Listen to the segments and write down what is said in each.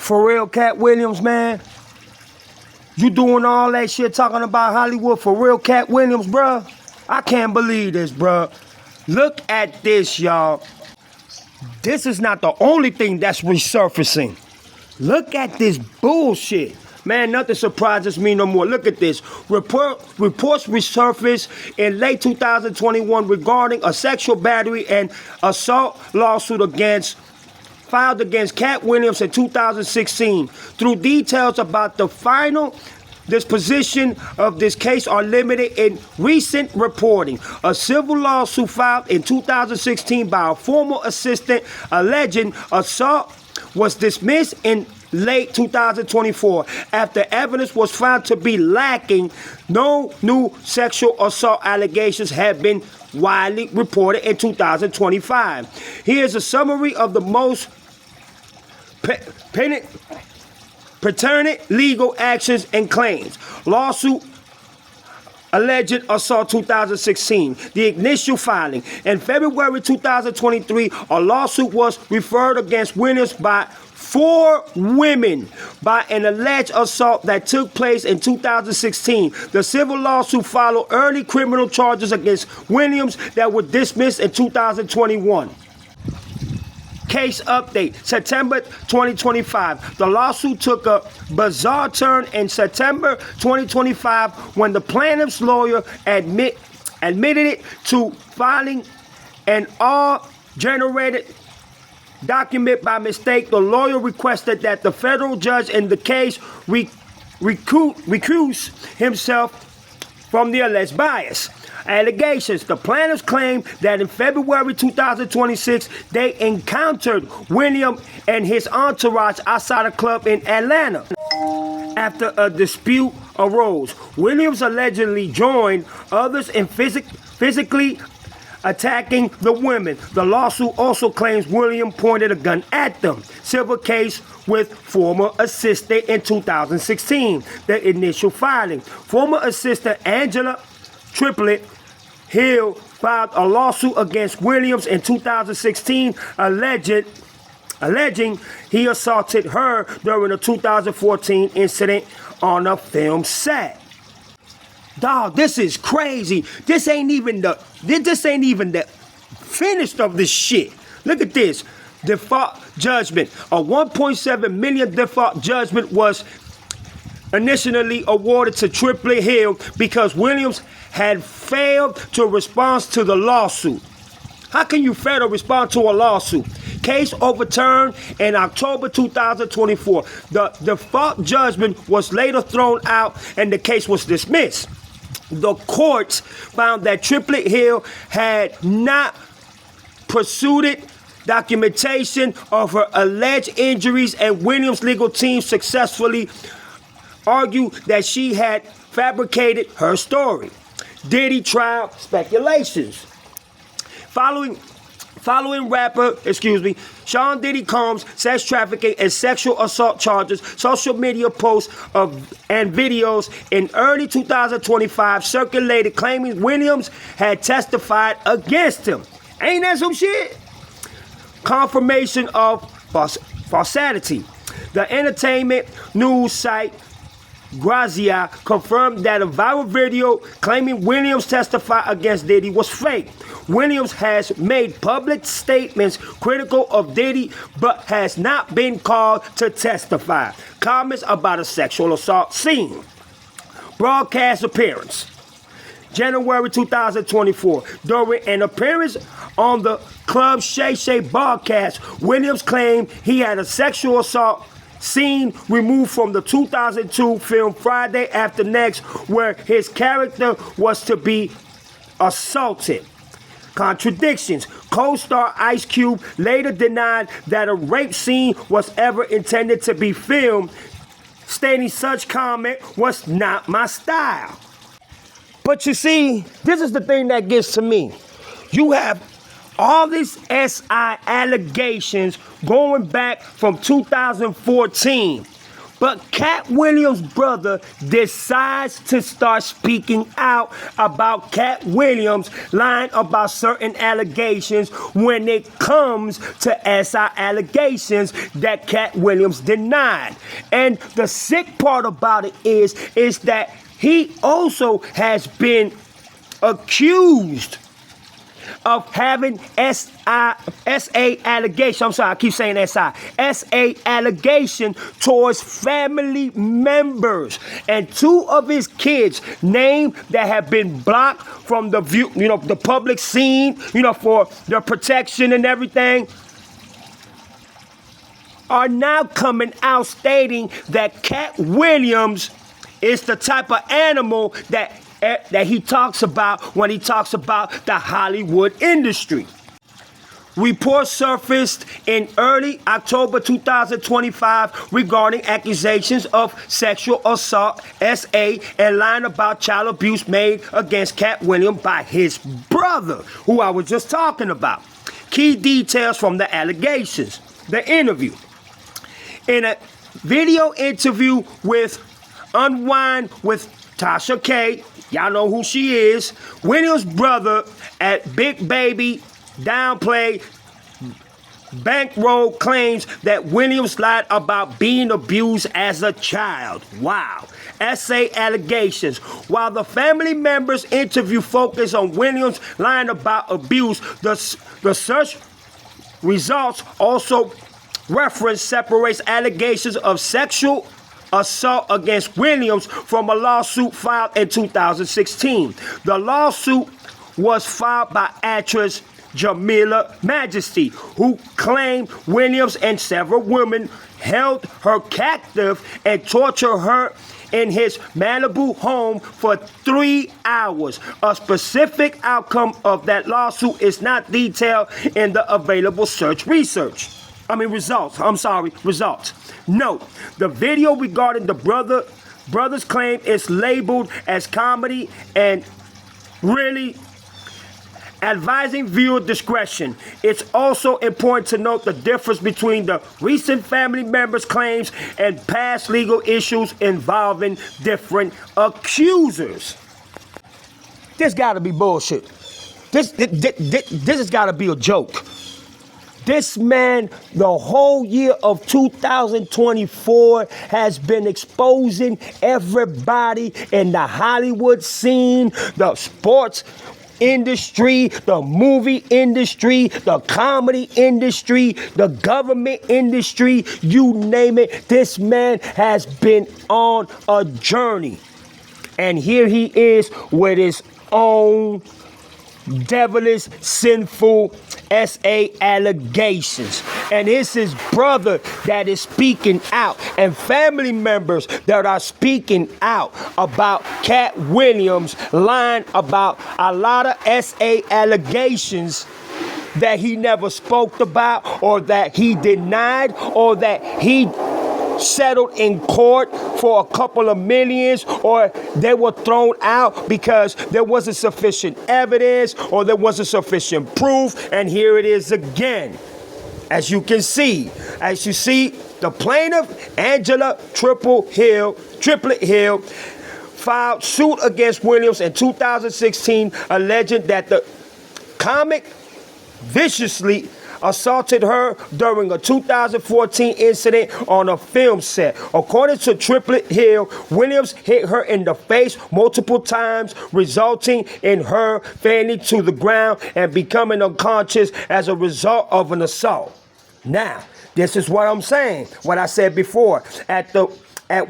For real, Katt Williams, man? You doing all that shit talking about Hollywood for real, Katt Williams, bruh? I can't believe this, bruh. Look at this, y'all. This is not the only thing that's resurfacing. Look at this bullshit. Man, nothing surprises me no more. Look at this. Reports resurfaced in late 2021 regarding a sexual battery and assault lawsuit filed against Katt Williams in 2016. Through details about the final disposition of this case are limited in recent reporting. A civil lawsuit filed in 2016 by a former assistant alleging assault was dismissed in late 2024 after evidence was found to be lacking. No new sexual assault allegations have been widely reported in 2025. Here's a summary of the most pertinent legal actions and claims. Lawsuit alleged assault 2016. The initial filing. In February 2023, a lawsuit was referred against Williams by 4 women by an alleged assault that took place in 2016. The civil lawsuit followed early criminal charges against Williams that were dismissed in 2021. Case update, September 2025. The lawsuit took a bizarre turn in September 2025 when the plaintiff's lawyer admitted it to filing an all-generated document by mistake. The lawyer requested that the federal judge in the case recuse himself from the alleged bias. Allegations. The plaintiffs claim that in February 2026, they encountered William and his entourage outside a club in Atlanta. After a dispute arose, Williams allegedly joined others in physically attacking the women. The lawsuit also claims William pointed a gun at them. Civil case with former assistant in 2016. The initial filing. Former assistant Angela Triplet Hill filed a lawsuit against Williams in 2016 alleging he assaulted her during a 2014 incident on a film set. Dog, this is crazy. This ain't even the finished of this shit. Look at this. Default judgment. A $1.7 million default judgment was initially awarded to Triplet Hill because Williams had failed to respond to the lawsuit. How can you fail to respond to a lawsuit? Case overturned in October 2024. The default judgment was later thrown out and the case was dismissed. The courts found that Triplet Hill had not pursued documentation of her alleged injuries, and Williams' legal team successfully argued that she had fabricated her story. Diddy trial speculations. Following rapper, Sean Diddy Combs' sex trafficking and sexual assault charges, social media posts and videos in early 2025 circulated claiming Williams had testified against him. Ain't that some shit? Confirmation of falsity. The entertainment news site Grazia confirmed that a viral video claiming Williams testified against Diddy was fake. Williams has made public statements critical of Diddy but has not been called to testify. Comments about a sexual assault scene. Broadcast appearance. January 2024. During an appearance on the Club Shay Shay broadcast, Williams claimed he had a sexual assault scene removed from the 2002 film Friday After Next, where his character was to be assaulted. Contradictions. Co-star Ice Cube later denied that a rape scene was ever intended to be filmed, stating such comment was not my style. But you see, this is the thing that gets to me. You have all these SI allegations going back from 2014. But Katt Williams' brother decides to start speaking out about Katt Williams lying about certain allegations when it comes to SI allegations that Katt Williams denied. And the sick part about it is that he also has been accused of having SA allegation. I'm sorry, I keep saying SA allegation towards family members. And two of his kids, named that have been blocked from the view, the public scene, for their protection and everything, are now coming out stating that Katt Williams is the type of animal that he talks about when he talks about the Hollywood industry. Reports surfaced in early October 2025 regarding accusations of sexual assault, SA, and lying about child abuse made against Katt Williams by his brother, who I was just talking about. Key details from the allegations. The interview. In a video interview with Unwind with Tasha K, y'all know who she is, Williams' brother at Big Baby downplayed bankroll claims that Williams lied about being abused as a child. Wow. SA allegations. While the family members' interview focused on Williams lying about abuse, the search results also reference separates allegations of sexual assault against Williams from a lawsuit filed in 2016. The lawsuit was filed by actress Jamila Majesty, who claimed Williams and several women held her captive and tortured her in his Malibu home for 3 hours. A specific outcome of that lawsuit is not detailed in the available results. Note, the video regarding the brother's claim is labeled as comedy and really advising viewer discretion. It's also important to note the difference between the recent family members' claims and past legal issues involving different accusers. This gotta be bullshit. This has gotta be a joke. This man, the whole year of 2024, has been exposing everybody in the Hollywood scene, the sports industry, the movie industry, the comedy industry, the government industry, you name it. This man has been on a journey. And here he is with his own devilish, sinful SA allegations. And it's his brother that is speaking out, and family members that are speaking out about Katt Williams lying about a lot of SA allegations that he never spoke about, or that he denied, or that he settled in court for a couple of millions, or they were thrown out because there wasn't sufficient evidence or there wasn't sufficient proof. And here it is again. As you see, the plaintiff, Angela Triplet Hill, filed suit against Williams in 2016, alleging that the comic viciously assaulted her during a 2014 incident on a film set. According to Triplet Hill, Williams hit her in the face multiple times, resulting in her falling to the ground and becoming unconscious as a result of an assault. Now, this is what I'm saying, what I said before. At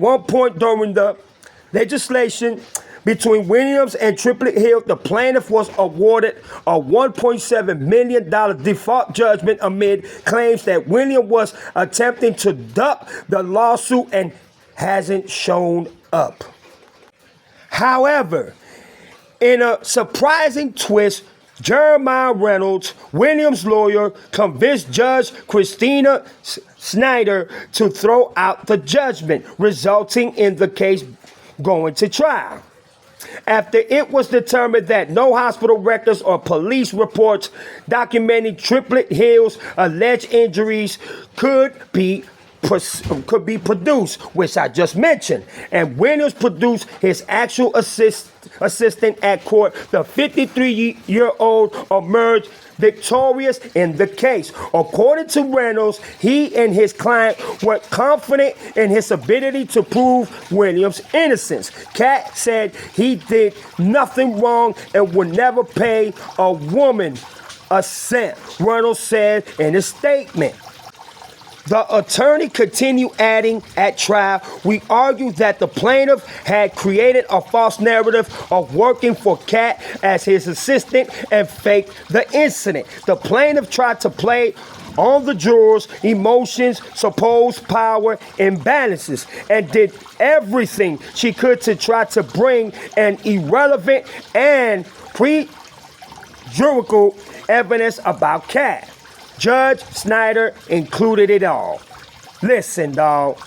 one point during the legislation between Williams and Triplet Hill, the plaintiff was awarded a $1.7 million default judgment amid claims that Williams was attempting to duck the lawsuit and hasn't shown up. However, in a surprising twist, Jeremiah Reynolds, Williams' lawyer, convinced Judge Christina Snyder to throw out the judgment, resulting in the case going to trial. After it was determined that no hospital records or police reports documenting Triplet Hill's alleged injuries could be could be produced, which I just mentioned. And Williams produced his actual assistant at court. The 53-year-old emerged victorious in the case. According to Reynolds, he and his client were confident in his ability to prove Williams' innocence. Katt said he did nothing wrong and would never pay a woman a cent, Reynolds said in his statement. The attorney continued adding, at trial, we argued that the plaintiff had created a false narrative of working for Katt as his assistant and faked the incident. The plaintiff tried to play on the jurors' emotions, supposed power imbalances, and did everything she could to try to bring an irrelevant and prejudicial evidence about Katt. Judge Snyder included it all. Listen, dog.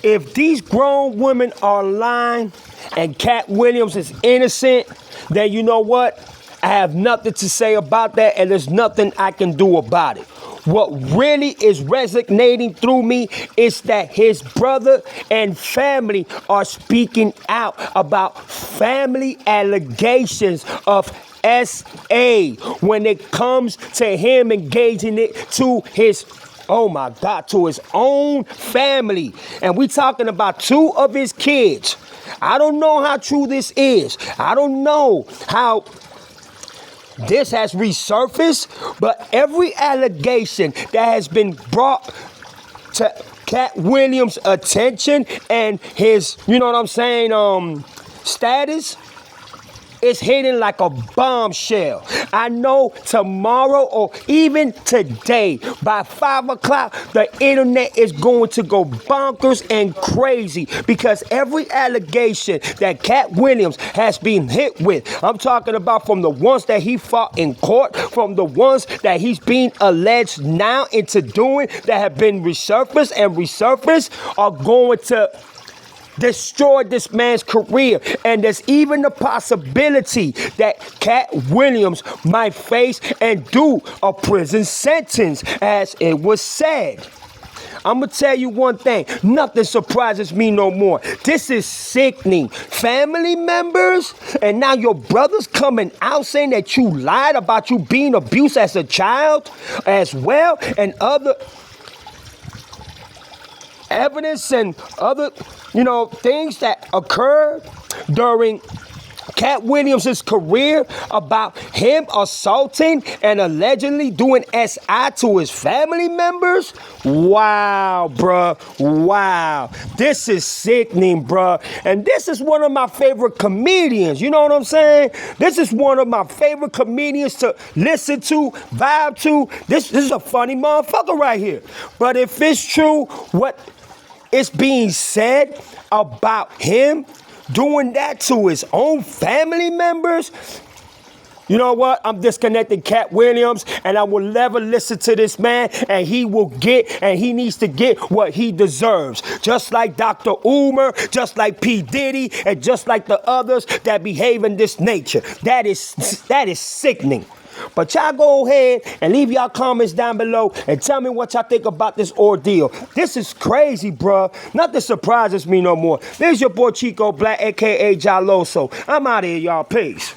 If these grown women are lying and Katt Williams is innocent, then you know what? I have nothing to say about that, and there's nothing I can do about it. What really is resonating through me is that his brother and family are speaking out about family allegations of SA when it comes to him engaging it to his, oh my God, to his own family. And we talking about 2 of his kids. I don't know how true this is. I don't know how this has resurfaced, but every allegation that has been brought to Katt Williams' attention and his, you know what I'm saying, status, it's hitting like a bombshell. I know tomorrow or even today by 5 o'clock, the internet is going to go bonkers and crazy because every allegation that Katt Williams has been hit with, I'm talking about from the ones that he fought in court, from the ones that he's being alleged now into doing that have been resurfaced, are going to destroy this man's career. And there's even the possibility that Katt Williams might face and do a prison sentence, as it was said. I'm going to tell you one thing. Nothing surprises me no more. This is sickening. Family members, and now your brother's coming out saying that you lied about you being abused as a child as well, and other evidence and other, things that occurred during Katt Williams' career about him assaulting and allegedly doing SI to his family members. Wow, bruh. Wow. This is sickening, bruh. And this is one of my favorite comedians. You know what I'm saying? This is one of my favorite comedians to listen to, vibe to. This is a funny motherfucker right here. But if it's true, what is being said about him doing that to his own family members, you know what? I'm disconnecting Katt Williams, and I will never listen to this man, and he needs to get what he deserves. Just like Dr. Umar, just like P. Diddy, and just like the others that behave in this nature. That is sickening. But y'all go ahead and leave y'all comments down below and tell me what y'all think about this ordeal. This is crazy, bruh. Nothing surprises me no more. There's your boy Chico Black, a.k.a. Jaloso. I'm out of here, y'all. Peace.